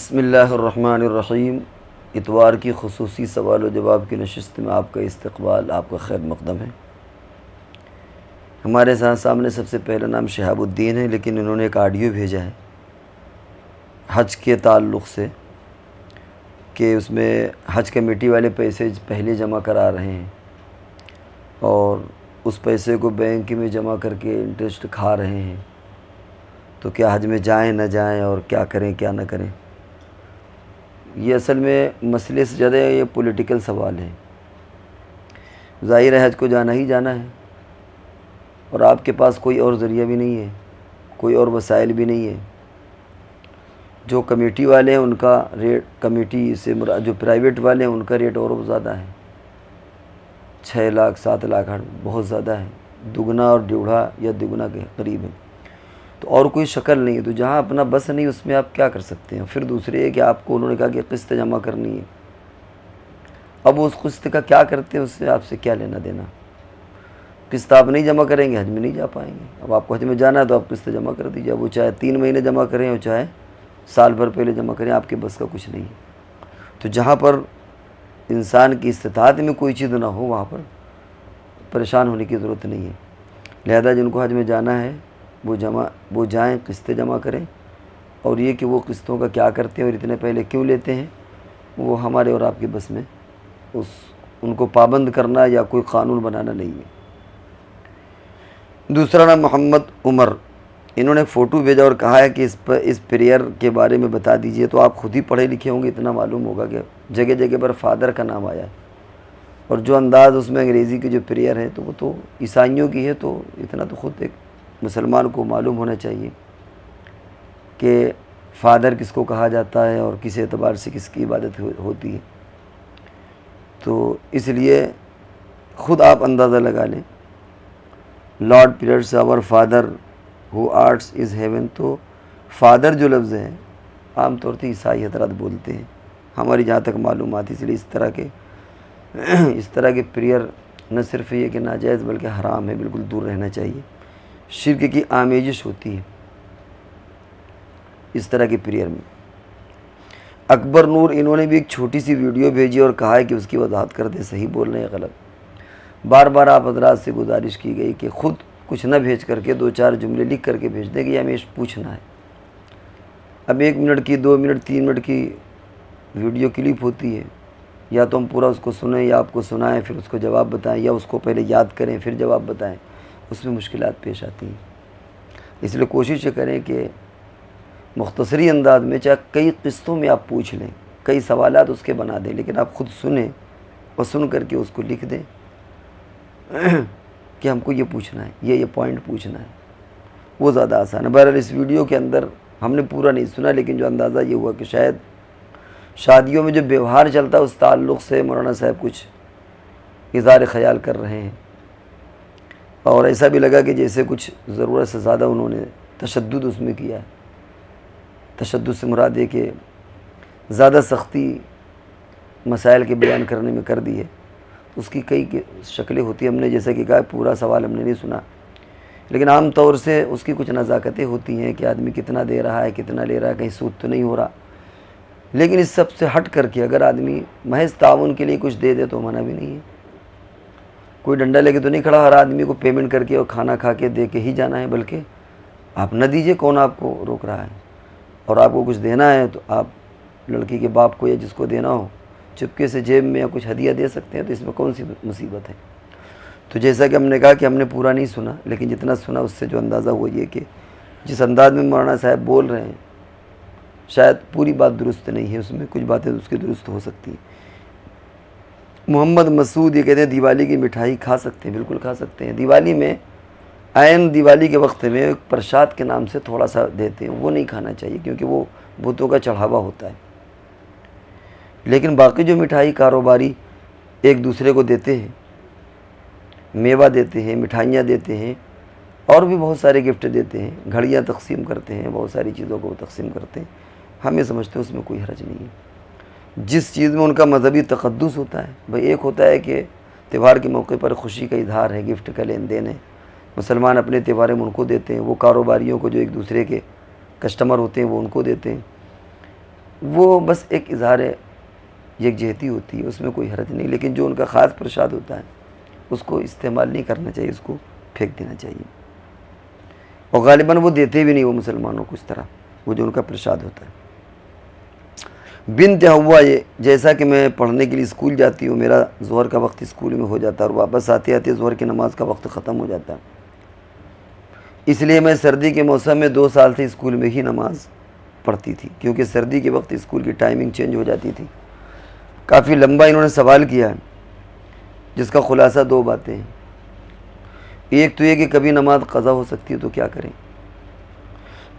بسم اللہ الرحمن الرحیم۔ اتوار کی خصوصی سوال و جواب کی نشست میں آپ کا استقبال، آپ کا خیر مقدم ہے۔ ہمارے سامنے سب سے پہلا نام شہاب الدین ہے، لیکن انہوں نے ایک آڈیو بھیجا ہے حج کے تعلق سے کہ اس میں حج کمیٹی والے پیسے پہلے جمع کرا رہے ہیں اور اس پیسے کو بینک میں جمع کر کے انٹرسٹ کھا رہے ہیں، تو کیا حج میں جائیں نہ جائیں اور کیا کریں کیا نہ کریں۔ یہ اصل میں مسئلے سے زیادہ یہ پولیٹیکل سوال ہے۔ ظاہر ہے حج کو جانا ہی جانا ہے اور آپ کے پاس کوئی اور ذریعہ بھی نہیں ہے، کوئی اور وسائل بھی نہیں ہے۔ جو کمیٹی والے ہیں ان کا ریٹ، کمیٹی سے جو پرائیویٹ والے ہیں ان کا ریٹ اور زیادہ ہے، 6 لاکھ 7 لاکھ بہت زیادہ ہے، دگنا اور ڈیڑھا یا دگنا کے قریب ہے۔ تو اور کوئی شکل نہیں ہے، تو جہاں اپنا بس نہیں اس میں آپ کیا کر سکتے ہیں۔ پھر دوسرے ہے کہ آپ کو انہوں نے کہا کہ قسط جمع کرنی ہے، اب اس قسط کا کیا کرتے ہیں، اس سے آپ سے کیا لینا دینا۔ قسط آپ نہیں جمع کریں گے حج میں نہیں جا پائیں گے۔ اب آپ کو حج میں جانا ہے تو آپ قسط جمع کر دیجیے، اب وہ چاہے 3 مہینے جمع کریں اور چاہے سال بھر پہلے جمع کریں، آپ کے بس کا کچھ نہیں ہے۔ تو جہاں پر انسان کی استطاعت میں کوئی چیز نہ ہو وہاں پر پریشان ہونے کی ضرورت نہیں ہے۔ لہذا جن کو حج میں جانا ہے وہ جائیں، قسطیں جمع کریں، اور یہ کہ وہ قسطوں کا کیا کرتے ہیں اور اتنے پہلے کیوں لیتے ہیں وہ ہمارے اور آپ کے بس میں ان کو پابند کرنا یا کوئی قانون بنانا نہیں ہے۔ دوسرا نام محمد عمر، انہوں نے فوٹو بھیجا اور کہا ہے کہ اس پریئر کے بارے میں بتا دیجئے۔ تو آپ خود ہی پڑھے لکھے ہوں گے، اتنا معلوم ہوگا کہ جگہ جگہ پر فادر کا نام آیا ہے، اور جو انداز اس میں انگریزی کی جو پریئر ہے تو وہ تو عیسائیوں کی ہے، تو اتنا تو خود ایک مسلمان کو معلوم ہونا چاہیے کہ فادر کس کو کہا جاتا ہے اور کس اعتبار سے کس کی عبادت ہوتی ہے۔ تو اس لیے خود آپ اندازہ لگا لیں۔ Lord periods our father who arts is heaven, تو فادر جو لفظ ہے عام طور سے عیسائی حضرات بولتے ہیں، ہماری جہاں تک معلومات، اس لیے اس طرح کے پریئر نہ صرف یہ کہ ناجائز بلکہ حرام ہے، بالکل دور رہنا چاہیے۔ شرک کی آمیزش ہوتی ہے اس طرح کی پریئر میں۔ اکبر نور، انہوں نے بھی ایک چھوٹی سی ویڈیو بھیجی اور کہا ہے کہ اس کی وضاحت کر دیں، صحیح بول رہے ہیں غلط۔ بار بار آپ حضرات سے گزارش کی گئی کہ خود کچھ نہ بھیج کر کے 2-4 جملے لکھ کر کے بھیج دیں کہ یہ ہمیں پوچھنا ہے۔ اب 1 منٹ کی 2 منٹ 3 منٹ کی ویڈیو کلپ ہوتی ہے، یا تو ہم پورا اس کو سنیں یا آپ کو سنائیں پھر اس کو جواب بتائیں، یا اس کو پہلے یاد کریں پھر جواب بتائیں، اس میں مشکلات پیش آتی ہیں۔ اس لیے کوشش یہ کریں کہ مختصری انداز میں، چاہے کئی قسطوں میں آپ پوچھ لیں، کئی سوالات اس کے بنا دیں، لیکن آپ خود سنیں اور سن کر کے اس کو لکھ دیں کہ ہم کو یہ پوچھنا ہے، یہ پوائنٹ پوچھنا ہے، وہ زیادہ آسان ہے۔ بہرحال اس ویڈیو کے اندر ہم نے پورا نہیں سنا، لیکن جو اندازہ یہ ہوا کہ شاید شادیوں میں جو بیوہار چلتا ہے اس تعلق سے مولانا صاحب کچھ اظہار خیال کر رہے ہیں، اور ایسا بھی لگا کہ جیسے کچھ ضرورت سے زیادہ انہوں نے تشدد اس میں کیا ہے۔ تشدد سے مراد ہے کہ زیادہ سختی مسائل کے بیان کرنے میں کر دی ہے۔ اس کی کئی شکلیں ہوتی ہیں، ہم نے جیسا کہ کہا پورا سوال ہم نے نہیں سنا، لیکن عام طور سے اس کی کچھ نزاکتیں ہوتی ہیں کہ آدمی کتنا دے رہا ہے، کتنا لے رہا ہے، کہیں سود تو نہیں ہو رہا۔ لیکن اس سب سے ہٹ کر کے اگر آدمی محض تعاون کے لیے کچھ دے دے تو منع بھی نہیں ہے۔ کوئی ڈنڈا لے کے تو نہیں کھڑا ہر آدمی کو پیمنٹ کر کے اور کھانا کھا کے دے کے ہی جانا ہے، بلکہ آپ نہ دیجئے، کون آپ کو روک رہا ہے؟ اور آپ کو کچھ دینا ہے تو آپ لڑکی کے باپ کو یا جس کو دینا ہو چپکے سے جیب میں یا کچھ ہدیہ دے سکتے ہیں، تو اس میں کون سی مصیبت ہے؟ تو جیسا کہ ہم نے کہا کہ ہم نے پورا نہیں سنا، لیکن جتنا سنا اس سے جو اندازہ ہوا یہ کہ جس انداز میں مولانا صاحب بول رہے ہیں شاید پوری بات درست نہیں ہے، اس میں کچھ باتیں اس کی درست ہو سکتی ہیں۔ محمد مسعود یہ کہتے ہیں دیوالی کی مٹھائی کھا سکتے ہیں، بالکل کھا سکتے ہیں۔ دیوالی میں عین دیوالی کے وقت میں ایک پرساد کے نام سے تھوڑا سا دیتے ہیں، وہ نہیں کھانا چاہیے کیونکہ وہ بتوں کا چڑھاوا ہوتا ہے۔ لیکن باقی جو مٹھائی کاروباری ایک دوسرے کو دیتے ہیں، میوہ دیتے ہیں، مٹھائیاں دیتے ہیں، اور بھی بہت سارے گفٹ دیتے ہیں، گھڑیاں تقسیم کرتے ہیں، بہت ساری چیزوں کو تقسیم کرتے ہیں، ہم یہ سمجھتے ہیں اس میں کوئی حرج نہیں ہے۔ جس چیز میں ان کا مذہبی تقدس ہوتا ہے، بھئی ایک ہوتا ہے کہ تہوار کے موقع پر خوشی کا اظہار ہے، گفٹ کا لین دین ہے، مسلمان اپنے تہواریں ان کو دیتے ہیں، وہ کاروباریوں کو جو ایک دوسرے کے کسٹمر ہوتے ہیں وہ ان کو دیتے ہیں۔ وہ بس ایک اظہار یکجہتی ہوتی ہے، اس میں کوئی حرج نہیں، لیکن جو ان کا خاص پرشاد ہوتا ہے اس کو استعمال نہیں کرنا چاہیے، اس کو پھینک دینا چاہیے، اور غالباً وہ دیتے بھی نہیں وہ مسلمانوں کو اس طرح، وہ جو ان کا پرشاد ہوتا ہے۔ بنت حوا، یہ جیسا کہ میں پڑھنے کے لیے اسکول جاتی ہوں، میرا ظہر کا وقت اسکول میں ہو جاتا ہے اور واپس آتے آتے ظہر کی نماز کا وقت ختم ہو جاتا ہے، اس لیے میں سردی کے موسم میں 2 سال سے اسکول میں ہی نماز پڑھتی تھی، کیونکہ سردی کے وقت اسکول کی ٹائمنگ چینج ہو جاتی تھی۔ کافی لمبا انہوں نے سوال کیا ہے، جس کا خلاصہ 2 باتیں ہیں۔ ایک تو یہ کہ کبھی نماز قضا ہو سکتی ہے تو کیا کریں،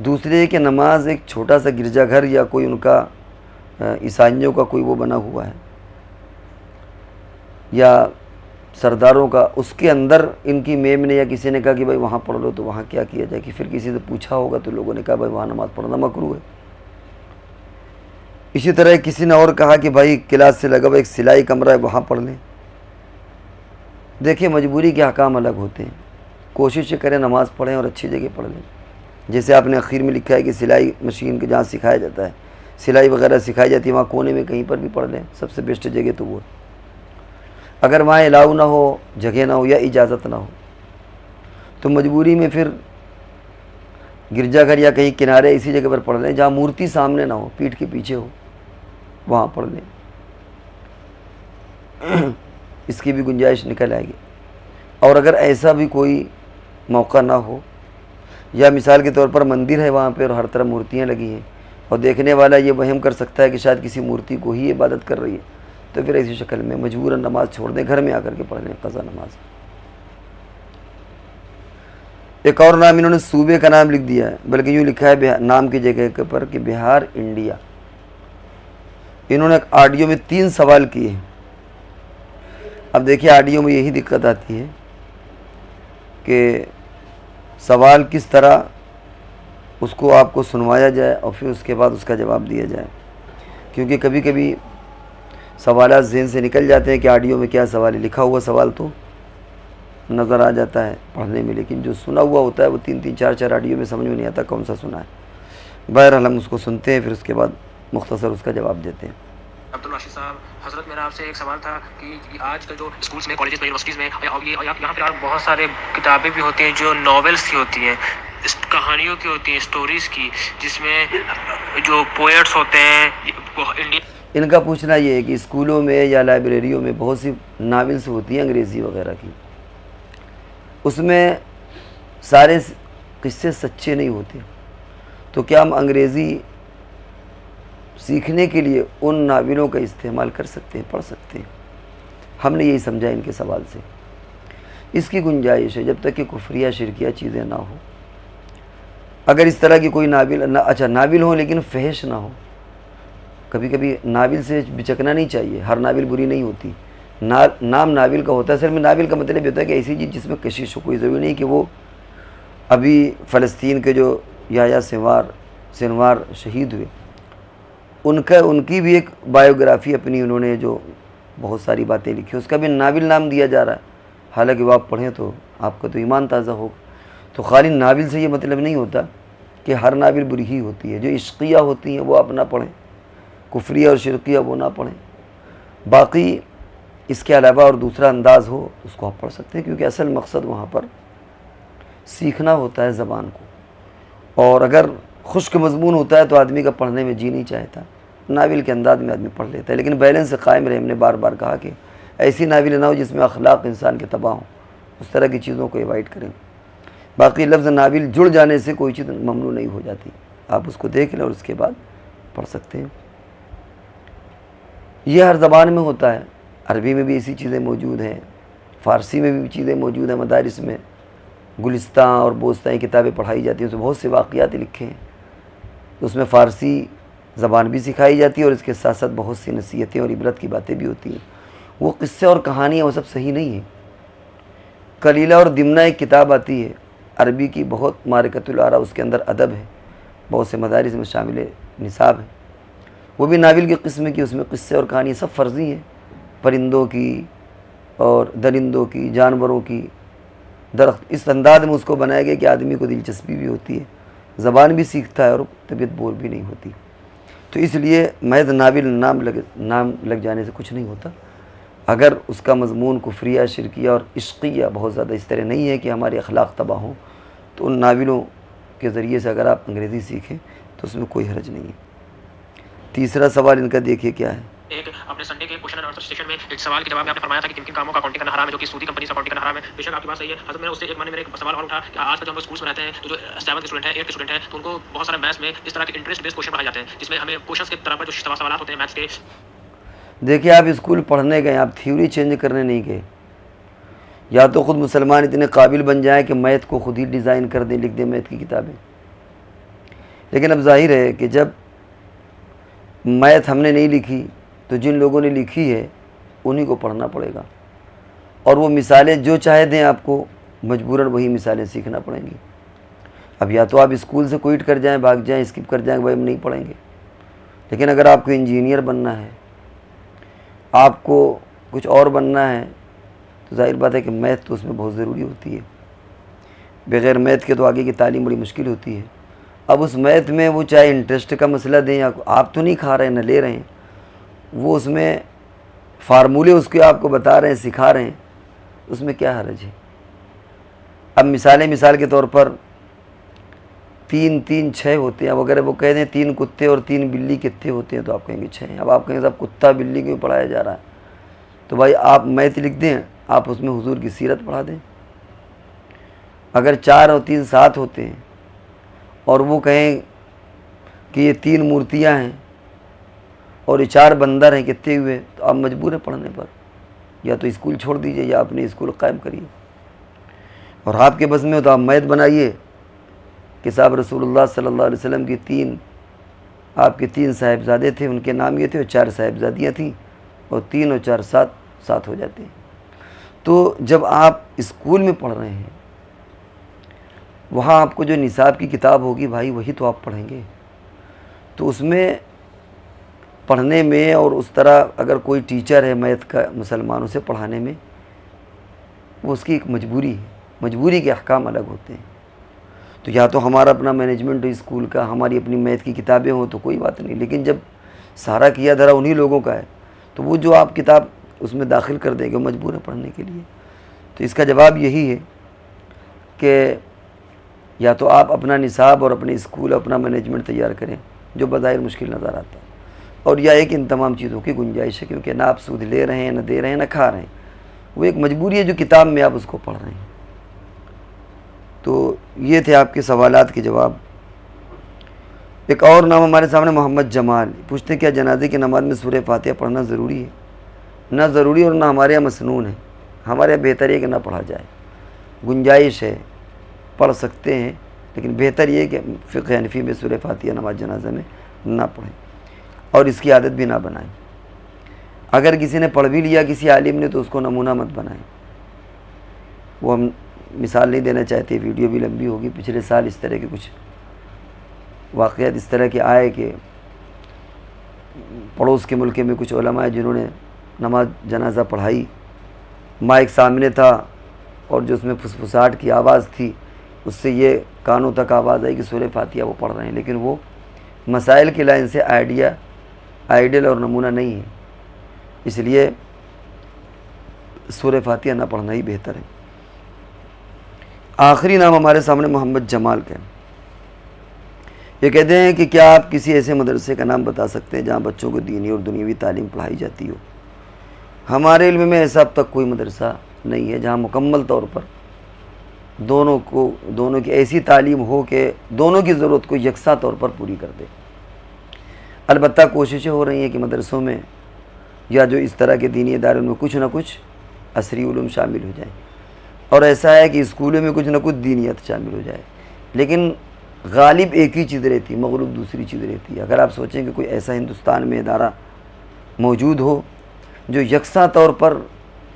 دوسری ہے کہ نماز ایک چھوٹا سا گرجا گھر یا کوئی ان کا عیسائیوں کا کوئی وہ بنا ہوا ہے یا سرداروں کا، اس کے اندر ان کی میم نے یا کسی نے کہا کہ بھائی وہاں پڑھ لو، تو وہاں کیا کیا جائے، کہ پھر کسی سے پوچھا ہوگا تو لوگوں نے کہا بھائی وہاں نماز پڑھنا مکروہ ہے۔ اسی طرح کسی نے اور کہا کہ بھائی کلاس سے لگا ہوا ایک سلائی کمرہ ہے وہاں پڑھ لیں۔ دیکھیں مجبوری کے احکام الگ ہوتے ہیں، کوشش کریں نماز پڑھیں اور اچھی جگہ پڑھ لیں، جیسے آپ نے اخیر میں لکھا ہے کہ سلائی مشین کے جہاں سکھایا جاتا ہے، سلائی وغیرہ سکھائی جاتی ہے، وہاں کونے میں کہیں پر بھی پڑھ لیں، سب سے بیسٹ جگہ تو وہ ہے۔ اگر وہاں الاؤ نہ ہو، جگہ نہ ہو یا اجازت نہ ہو تو مجبوری میں پھر گرجا گھر یا کہیں کنارے اسی جگہ پر پڑھ لیں جہاں مورتی سامنے نہ ہو، پیٹھ کے پیچھے ہو، وہاں پڑھ لیں، اس کی بھی گنجائش نکل آئے گی۔ اور اگر ایسا بھی کوئی موقع نہ ہو، یا مثال کے طور پر مندر ہے وہاں پہ اور ہر طرف مورتیاں لگی ہیں اور دیکھنے والا یہ وہم کر سکتا ہے کہ شاید کسی مورتی کو ہی عبادت کر رہی ہے، تو پھر ایسی شکل میں مجبوراً نماز چھوڑ دیں، گھر میں آ کر کے پڑھ لیں قضا نماز۔ ایک اور نام انہوں نے صوبے کا نام لکھ دیا ہے، بلکہ یوں لکھا ہے نام کی جگہ پر کہ بہار انڈیا۔ انہوں نے ایک آڈیو میں 3 سوال کیے ہیں۔ اب دیکھیے آڈیو میں یہی دقت آتی ہے کہ سوال کس طرح اس کو آپ کو سنوایا جائے اور پھر اس کے بعد اس کا جواب دیا جائے، کیونکہ کبھی کبھی سوالات ذہن سے نکل جاتے ہیں کہ آڈیو میں کیا سوال ہے، لکھا ہوا سوال تو نظر آ جاتا ہے پڑھنے میں، لیکن جو سنا ہوا ہوتا ہے وہ 3 4 آڈیو میں سمجھ میں نہیں آتا کون سا سنا ہے۔ بہرحال ہم اس کو سنتے ہیں، پھر اس کے بعد مختصر اس کا جواب دیتے ہیں۔ عبدالرشید صاحب، حضرت میرا آپ سے ایک سوال تھا کہ آج کل جو اسکولس میں، کالجز میں، یونیورسٹیز میں یہاں پہ بہت سارے کتابیں بھی ہوتی ہیں جو ناولس کی ہوتی ہیں، کہانیوں کی ہوتی ہیں، اسٹوریز کی، جس میں جو پوئٹس ہوتے ہیں انڈیا۔ ان کا پوچھنا یہ ہے کہ اسکولوں میں یا لائبریریوں میں بہت سی ناولس ہوتی ہیں انگریزی وغیرہ کی، اس میں سارے قصے سچے نہیں ہوتے، تو کیا ہم انگریزی سیکھنے کے لیے ان ناولوں کا استعمال کر سکتے ہیں، پڑھ سکتے ہیں؟ ہم نے یہی سمجھا ان کے سوال سے، اس کی گنجائش ہے جب تک کہ کفریہ شرکیہ چیزیں نہ ہوں۔ اگر اس طرح کی کوئی ناول ہو لیکن فحش نہ ہو، کبھی کبھی ناول سے بچکنا نہیں چاہیے، ہر ناول بری نہیں ہوتی، نام ناول کا ہوتا ہے، صرف ناول کا مطلب یہ ہوتا ہے کہ ایسی چیز جس میں کشش ہو، کوئی ضروری نہیں کہ وہ ابھی فلسطین کے جو یحییٰ سنوار شہید ہوئے ان کی بھی ایک بایوگرافی اپنی انہوں نے جو بہت ساری باتیں لکھی، اس کا بھی ناول نام دیا جا رہا ہے، حالانکہ وہ آپ پڑھیں تو آپ کا تو ایمان تازہ ہوگا۔ تو خالی ناول سے یہ مطلب نہیں ہوتا کہ ہر ناول بری ہی ہوتی ہے، جو عشقیہ ہوتی ہیں وہ آپ نہ پڑھیں، کفریہ اور شرکیہ وہ نہ پڑھیں، باقی اس کے علاوہ اور دوسرا انداز ہو اس کو آپ پڑھ سکتے ہیں، کیونکہ اصل مقصد وہاں پر سیکھنا ہوتا ہے زبان کو، اور اگر خشک مضمون ہوتا ہے تو آدمی کا پڑھنے میں جی نہیں چاہتا، ناول کے انداز میں آدمی پڑھ لیتا ہے، لیکن بیلنس سے قائم رہے۔ ہم نے بار بار کہا کہ ایسی ناول نہ ہو جس میں اخلاق انسان کے تباہ ہوں، اس طرح کی چیزوں کو ایوائڈ کریں۔ باقی لفظ ناول جڑ جانے سے کوئی چیز ممنوع نہیں ہو جاتی، آپ اس کو دیکھ لیں اور اس کے بعد پڑھ سکتے ہیں۔ یہ ہر زبان میں ہوتا ہے، عربی میں بھی ایسی چیزیں موجود ہیں، فارسی میں بھی چیزیں موجود ہیں، مدارس میں گلستاں اور بوستاں کتابیں پڑھائی جاتی ہیں، اس میں بہت سے واقعات لکھے ہیں، اس میں فارسی زبان بھی سکھائی جاتی ہے اور اس کے ساتھ ساتھ بہت سی نصیحتیں اور عبرت کی باتیں بھی ہوتی ہیں۔ وہ قصے اور کہانیاں وہ سب صحیح نہیں ہیں۔ کلیلہ اور دمنہ ایک کتاب آتی ہے عربی کی، بہت معرکۃ الآراء، اس کے اندر ادب ہے، بہت سے مدارس میں شامل نصاب ہے، وہ بھی ناول کی قسم کی، اس میں قصے اور کہانی سب فرضی ہیں، پرندوں کی اور درندوں کی، جانوروں کی، درخت، اس انداز میں اس کو بنایا گیا کہ آدمی کو دلچسپی بھی ہوتی ہے، زبان بھی سیکھتا ہے اور طبیعت بور بھی نہیں ہوتی۔ تو اس لیے محض ناول نام لگ جانے سے کچھ نہیں ہوتا. اگر اس کا مضمون کفریہ، شرکیہ اور عشقیہ بہت زیادہ اس طرح نہیں ہے کہ ہمارے اخلاق تباہ ہوں، تو ان ناولوں کے ذریعے سے اگر آپ انگریزی سیکھیں تو اس میں کوئی حرج نہیں ہے. تیسرا سوال ان کا دیکھیے کیا ہے. ایک اپنے سنڈے کے کوشچن اینڈ آنسر سیشن میں ایک سوال کے جواب میں آپ نے فرمایا تھا کہ کن کن کاموں کا اکاؤنٹنگ کرنا حرام ہے، جو کہ سودی کمپنی سے اکاؤنٹنگ کرنا حرام ہے. بے شک آپ کی بات صحیح ہے حضرت. میں اس سے ایک معنی میرے ایک سوال اور اٹھا کہ آج کل جو ہم اسکولس میں رہتے ہیں تو جو 7 کے اسٹوڈنٹ ہیں، 8 کے اسٹوڈنٹ ہیں، تو ان کو بہت سارے میتھس میں اس طرح کے انٹرسٹ بیس کوشچن پڑھائے جاتے ہیں جس میں ہمیں کوشچنس کے طرح پر جو سوالات ہوتے ہیں میتھس کے. دیکھیے آپ اسکول پڑھنے گئے، آپ تھیوری چینج کرنے نہیں گئے. یا تو خود مسلمان اتنے قابل بن جائیں کہ میتھ کو خود ہی ڈیزائن کر دیں، لکھ دیں میتھ کی کتابیں. لیکن اب ظاہر ہے کہ جب میتھ ہم نے نہیں لکھی تو جن لوگوں نے لکھی ہے انہی کو پڑھنا پڑے گا، اور وہ مثالیں جو چاہے دیں آپ کو مجبوراً وہی مثالیں سیکھنا پڑیں گی. اب یا تو آپ اسکول سے کوئٹ کر جائیں، بھاگ جائیں، اسکپ کر جائیں کہ بھائی ہم نہیں پڑھیں گے. لیکن اگر آپ کو انجینئر بننا ہے، آپ کو کچھ اور بننا ہے، تو ظاہر بات ہے کہ میتھ تو اس میں بہت ضروری ہوتی ہے. بغیر میتھ کے تو آگے کی تعلیم بڑی مشکل ہوتی ہے. اب اس میتھ میں وہ چاہے انٹرسٹ کا مسئلہ دیں، یا آپ تو نہیں کھا رہے ہیں نہ لے رہے ہیں، وہ اس میں فارمولے اس کے آپ کو بتا رہے ہیں، سکھا رہے ہیں، اس میں کیا حرج ہے. اب مثال کے طور پر 3 3 6 ہوتے ہیں. اب اگر وہ کہہ دیں 3 کتے اور 3 بلی کتنے ہوتے ہیں تو آپ کہیں گے 6 ہیں. اب آپ کہیں گے صاحب کتا بلی کیوں پڑھایا جا رہا ہے؟ تو بھائی آپ میتھ لکھ دیں، آپ اس میں حضور کی سیرت پڑھا دیں. اگر 4 اور 3 7 ہوتے ہیں اور وہ کہیں کہ یہ 3 مورتیاں ہیں اور یہ 4 بندر ہیں، کتنے ہوئے؟ تو آپ مجبور ہیں پڑھنے پر. یا تو اسکول چھوڑ دیجئے یا اپنے اسکول قائم کریے. اور آپ کے بس میں ہو تو آپ میتھ بنائیے کہ صاحب رسول اللہ صلی اللہ علیہ وسلم کی آپ کے 3 صاحبزادے تھے، ان کے نام یہ تھے، اور 4 صاحبزادیاں تھیں، اور 3 اور 4 7 ہو جاتے ہیں. تو جب آپ اسکول میں پڑھ رہے ہیں، وہاں آپ کو جو نصاب کی کتاب ہوگی بھائی وہی تو آپ پڑھیں گے. تو اس میں پڑھنے میں، اور اس طرح اگر کوئی ٹیچر ہے میتھ کا مسلمانوں سے پڑھانے میں، وہ اس کی ایک مجبوری ہے. مجبوری کے احکام الگ ہوتے ہیں. تو یا تو ہمارا اپنا مینجمنٹ ہو اسکول کا، ہماری اپنی میتھ کی کتابیں ہوں تو کوئی بات نہیں. لیکن جب سارا کیا دھرا انہی لوگوں کا ہے تو وہ جو آپ کتاب اس میں داخل کر دیں گے وہ مجبور ہے پڑھنے کے لیے. تو اس کا جواب یہی ہے کہ یا تو آپ اپنا نصاب اور اپنے اسکول اپنا مینجمنٹ تیار کریں، جو بظاہر مشکل نظر آتا ہے، اور یا ایک ان تمام چیزوں کی گنجائش ہے، کیونکہ نہ آپ سود لے رہے ہیں، نہ دے رہے ہیں، نہ کھا رہے ہیں. وہ ایک مجبوری ہے جو کتاب میں آپ اس کو پڑھ رہے ہیں. تو یہ تھے آپ کے سوالات کے جواب. ایک اور نام ہمارے سامنے محمد جمال پوچھتے ہیں کیا جنازے کی نماز میں سورہ فاتحہ پڑھنا ضروری ہے؟ نہ ضروری اور نہ ہمارے یہاں مسنون ہے. ہمارے یہاں بہتر یہ کہ نہ پڑھا جائے. گنجائش ہے، پڑھ سکتے ہیں، لیکن بہتر یہ کہ فقہ حنفی میں سورہ فاتحہ نماز جنازہ میں نہ پڑھیں، اور اس کی عادت بھی نہ بنائیں. اگر کسی نے پڑھ بھی لیا کسی عالم نے تو اس کو نمونہ مت بنائیں. وہ ہم مثال نہیں دینا چاہتے، ویڈیو بھی لمبی ہوگی. پچھلے سال اس طرح کے کچھ واقعات اس طرح کے آئے کہ پڑوس کے ملک میں کچھ علماء جنہوں نے نماز جنازہ پڑھائی، مائک سامنے تھا اور جو اس میں پھسپھساہٹ کی آواز تھی اس سے یہ کانوں تک آواز آئی کہ سورہ فاتحہ وہ پڑھ رہے ہیں، لیکن وہ مسائل کی لائن سے آئیڈیل اور نمونہ نہیں ہے. اس لیے سورہ فاتحہ نہ پڑھنا ہی بہتر ہے. آخری نام ہمارے سامنے محمد جمال کا ہے. یہ کہتے ہیں کہ کیا آپ کسی ایسے مدرسے کا نام بتا سکتے ہیں جہاں بچوں کو دینی اور دنیاوی تعلیم پڑھائی جاتی ہو؟ ہمارے علم میں ایسا اب تک کوئی مدرسہ نہیں ہے جہاں مکمل طور پر دونوں کی ایسی تعلیم ہو کہ دونوں کی ضرورت کو یکساں طور پر پوری کر دے. البتہ کوششیں ہو رہی ہیں کہ مدرسوں میں یا جو اس طرح کے دینی اداروں میں کچھ نہ کچھ عصری علوم شامل ہو جائیں، اور ایسا ہے کہ اسکولوں میں کچھ نہ کچھ دینیت شامل ہو جائے. لیکن غالب ایک ہی چیز رہتی، مغلوب دوسری چیز رہتی ہے. اگر آپ سوچیں کہ کوئی ایسا ہندوستان میں ادارہ موجود ہو جو یکساں طور پر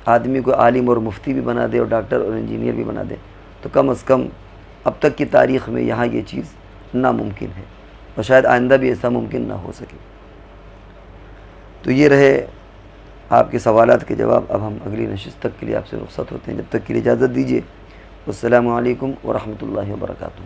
آدمی کو عالم اور مفتی بھی بنا دے اور ڈاکٹر اور انجینئر بھی بنا دے، تو کم از کم اب تک کی تاریخ میں یہاں یہ چیز ناممکن ہے، اور شاید آئندہ بھی ایسا ممکن نہ ہو سکے. تو یہ رہے آپ کے سوالات کے جواب. اب ہم اگلی نشست تک کے لیے آپ سے رخصت ہوتے ہیں. جب تک کے لیے اجازت دیجیے. السلام علیکم ورحمۃ اللہ وبرکاتہ.